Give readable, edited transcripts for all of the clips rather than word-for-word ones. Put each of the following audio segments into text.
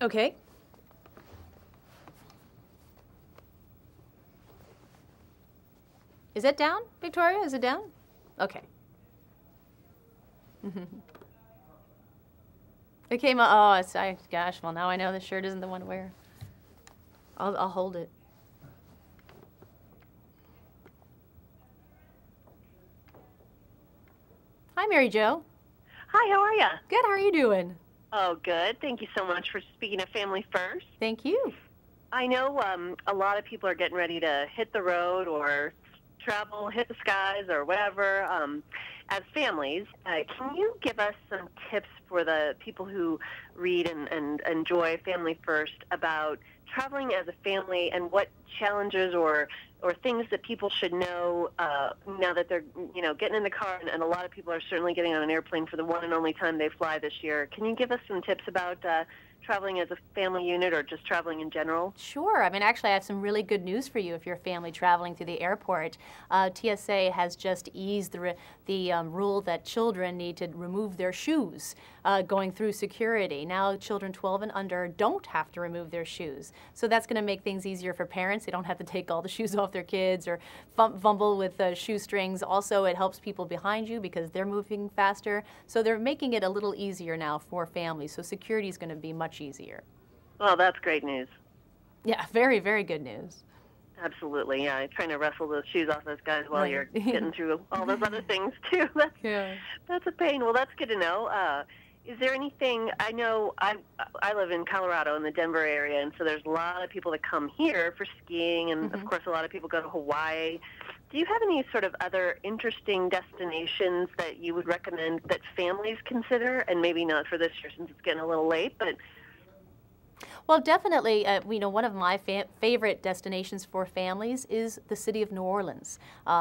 Okay. Is it down, Victoria? Is it down? Okay. Okay, gosh, well now I know the shirt isn't the one to wear. I'll hold it. Hi, Mary Jo. Hi, how are you? Good, how are you doing? Oh, good. Thank you so much for speaking of Family First. Thank you. I know a lot of people are getting ready to hit the road or travel, hit the skies or whatever as families. Can you give us some tips for the people who read and enjoy Family First about traveling as a family and what challenges or things that people should know now that they're getting in the car, and a lot of people are certainly getting on an airplane for the one and only time they fly this year. Can you give us some tips about traveling as a family unit or just traveling in general? Sure. I mean, actually, I have some really good news for you if you're a family traveling through the airport. TSA has just eased the rule that children need to remove their shoes going through security. Now, children 12 and under don't have to remove their shoes. So that's going to make things easier for parents. They don't have to take all the shoes off their kids or fumble with shoestrings. Also, it helps people behind you because they're moving faster. So they're making it a little easier now for families. So security is going to be much easier. Well, that's great news. Yeah, very, very good news. Absolutely, yeah. Trying to wrestle those shoes off those guys while you're getting through all those other things, too. That's a pain. Well, that's good to know. Is there anything, I know I live in Colorado in the Denver area, and so there's a lot of people that come here for skiing, and of course a lot of people go to Hawaii. Do you have any sort of other interesting destinations that you would recommend that families consider? And maybe not for this year since it's getting a little late, but... Well, definitely, one of my favorite destinations for families is the city of New Orleans.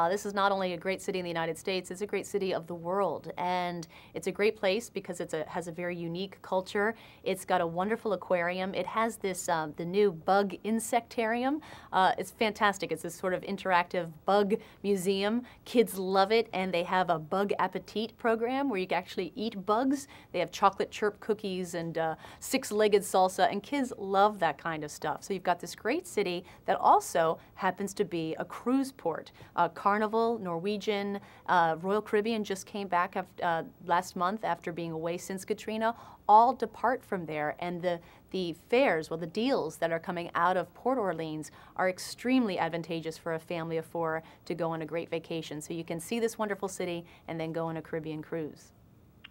This is not only a great city in the United States, it's a great city of the world. And it's a great place because it has a very unique culture. It's got a wonderful aquarium. It has this, the new bug insectarium. It's fantastic. It's this sort of interactive bug museum. Kids love it, and they have a bug appetit program where you can actually eat bugs. They have chocolate chirp cookies and six-legged salsa, and kids love that kind of stuff. So you've got this great city that also happens to be a cruise port. Carnival, Norwegian, Royal Caribbean just came back last month after being away since Katrina. All depart from there, and the fares, well, the deals that are coming out of Port Orleans are extremely advantageous for a family of four to go on a great vacation. So you can see this wonderful city and then go on a Caribbean cruise.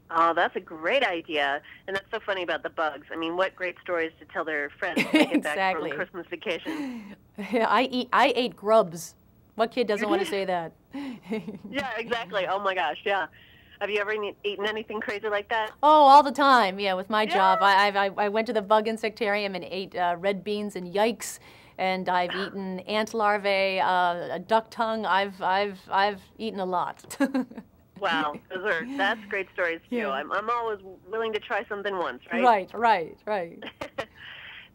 Oh, that's a great idea. And that's so funny about the bugs. I mean, what great stories to tell their friends when they get back from Christmas vacation. I ate grubs. What kid doesn't want to say that? Yeah, exactly. Oh, my gosh, yeah. Have you ever eaten anything crazy like that? Oh, all the time, yeah, with my job. I went to the bug insectarium and ate red beans and yikes. And I've eaten ant larvae, a duck tongue. I've eaten a lot. Wow, that's great stories too. Yeah. I'm always willing to try something once, right? Right.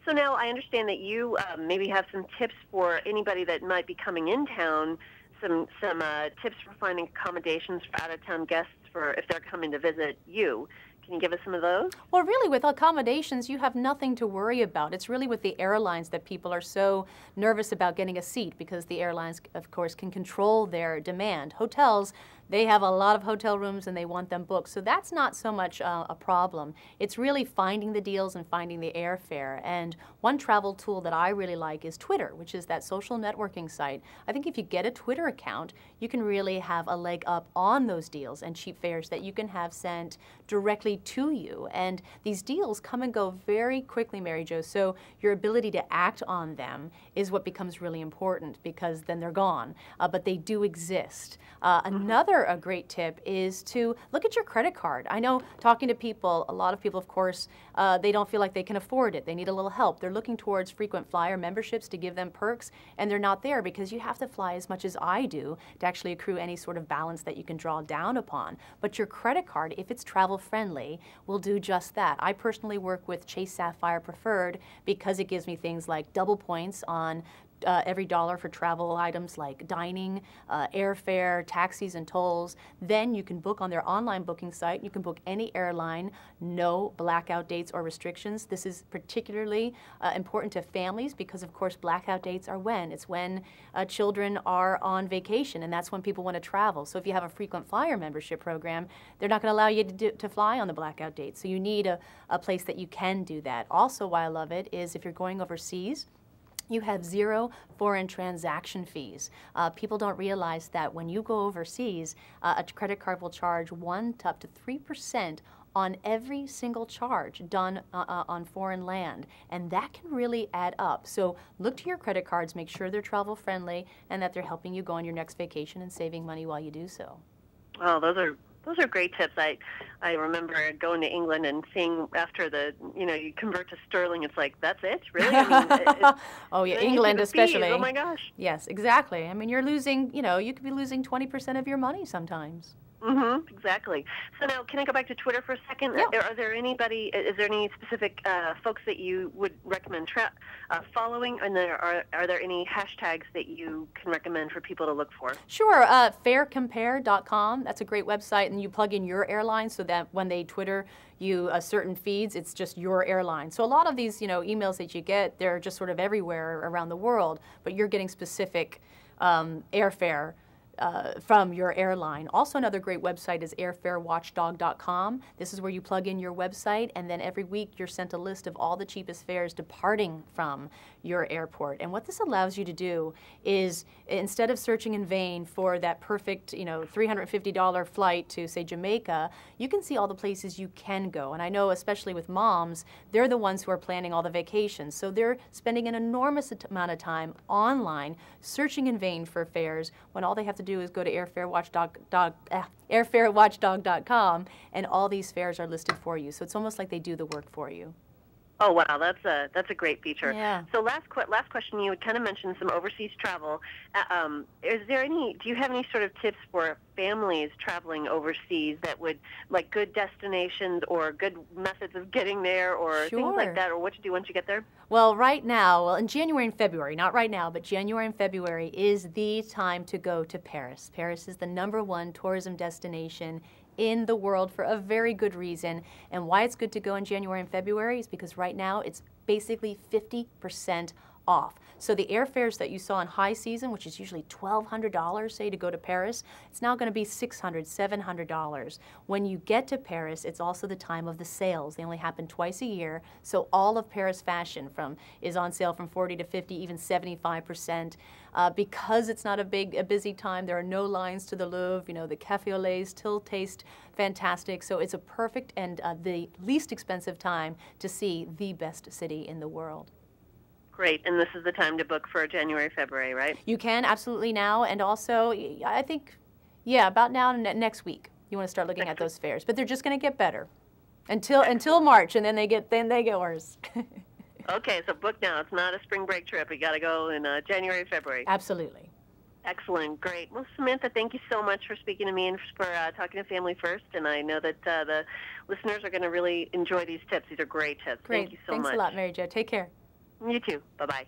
So now I understand that you maybe have some tips for anybody that might be coming in town, some tips for finding accommodations for out-of-town guests for if they're coming to visit you. Can you give us some of those? Well, really, with accommodations, you have nothing to worry about. It's really with the airlines that people are so nervous about getting a seat because the airlines, of course, can control their demand. Hotels, they have a lot of hotel rooms and they want them booked. So that's not so much a problem. It's really finding the deals and finding the airfare. And one travel tool that I really like is Twitter, which is that social networking site. I think if you get a Twitter account, you can really have a leg up on those deals and cheap fares that you can have sent directly to you. And these deals come and go very quickly, Mary Jo, so your ability to act on them is what becomes really important because then they're gone, but they do exist. Another great tip is to look at your credit card. I know talking to people, a lot of people, of course, they don't feel like they can afford it. They need a little help. They're looking towards frequent flyer memberships to give them perks, and they're not there because you have to fly as much as I do to actually accrue any sort of balance that you can draw down upon. But your credit card, if it's travel friendly, will do just that. I personally work with Chase Sapphire Preferred because it gives me things like double points on every dollar for travel items like dining, airfare, taxis, and tolls. Then you can book on their online booking site. You can book any airline, no blackout dates or restrictions. This is particularly important to families because, of course, blackout dates are when? It's when children are on vacation, and that's when people want to travel. So if you have a frequent flyer membership program, they're not going to allow you to fly on the blackout date. So you need a place that you can do that. Also, why I love it is if you're going overseas, you have 0 foreign transaction fees. People don't realize that when you go overseas, a credit card will charge 1 to up to 3% on every single charge done on foreign land, and that can really add up. So look to your credit cards, make sure they're travel friendly, and that they're helping you go on your next vacation and saving money while you do so. Oh, those are great tips. I remember going to England and seeing after you convert to sterling, it's like, that's it? Really? I mean, oh, yeah, England especially. Fees. Oh, my gosh. Yes, exactly. I mean, you're losing, you could be losing 20% of your money sometimes. Mm-hmm, exactly. So now, can I go back to Twitter for a second? Yeah. Is there any specific folks that you would recommend following? And are there any hashtags that you can recommend for people to look for? Sure. Farecompare.com. That's a great website, and you plug in your airline so that when they Twitter you certain feeds, it's just your airline. So a lot of these, emails that you get, they're just sort of everywhere around the world, but you're getting specific airfare from your airline. Also, another great website is airfarewatchdog.com. This is where you plug in your website, and then every week you're sent a list of all the cheapest fares departing from your airport. And what this allows you to do is, instead of searching in vain for that perfect, $350 flight to, say, Jamaica, you can see all the places you can go. And I know, especially with moms, they're the ones who are planning all the vacations. So they're spending an enormous amount of time online searching in vain for fares when all they have to do is go to airfarewatchdog.com, and all these fares are listed for you. So it's almost like they do the work for you. Oh, wow, that's a great feature. Yeah. So last question, you had kind of mentioned some overseas travel. Do you have any sort of tips for families traveling overseas that would, like, good destinations or good methods of getting there or things like that, or what to do once you get there? Well, right now, in January and February, not right now, but January and February is the time to go to Paris. Paris is the #1 tourism destination in the world for a very good reason. And why it's good to go in January and February is because right now it's basically 50% off. So the airfares that you saw in high season, which is usually $1,200, say, to go to Paris, it's now going to be $600, $700. When you get to Paris, it's also the time of the sales. They only happen twice a year, so all of Paris fashion is on sale from 40 to 50, even 75%. Because it's not a busy time, there are no lines to the Louvre. The cafe au lait still taste fantastic. So it's a perfect and the least expensive time to see the best city in the world. Great, and this is the time to book for January, February, right? You can absolutely now, and also I think, about now and next week you want to start looking at those fares. But they're just going to get better until March, and then they get worse. Okay, so book now. It's not a spring break trip. You got to go in January, February. Absolutely. Excellent, great. Well, Samantha, thank you so much for speaking to me and for talking to Family First. And I know that the listeners are going to really enjoy these tips. These are great tips. Great. Thank you so much. Thanks a lot, Mary Jo. Take care. You too. Bye-bye.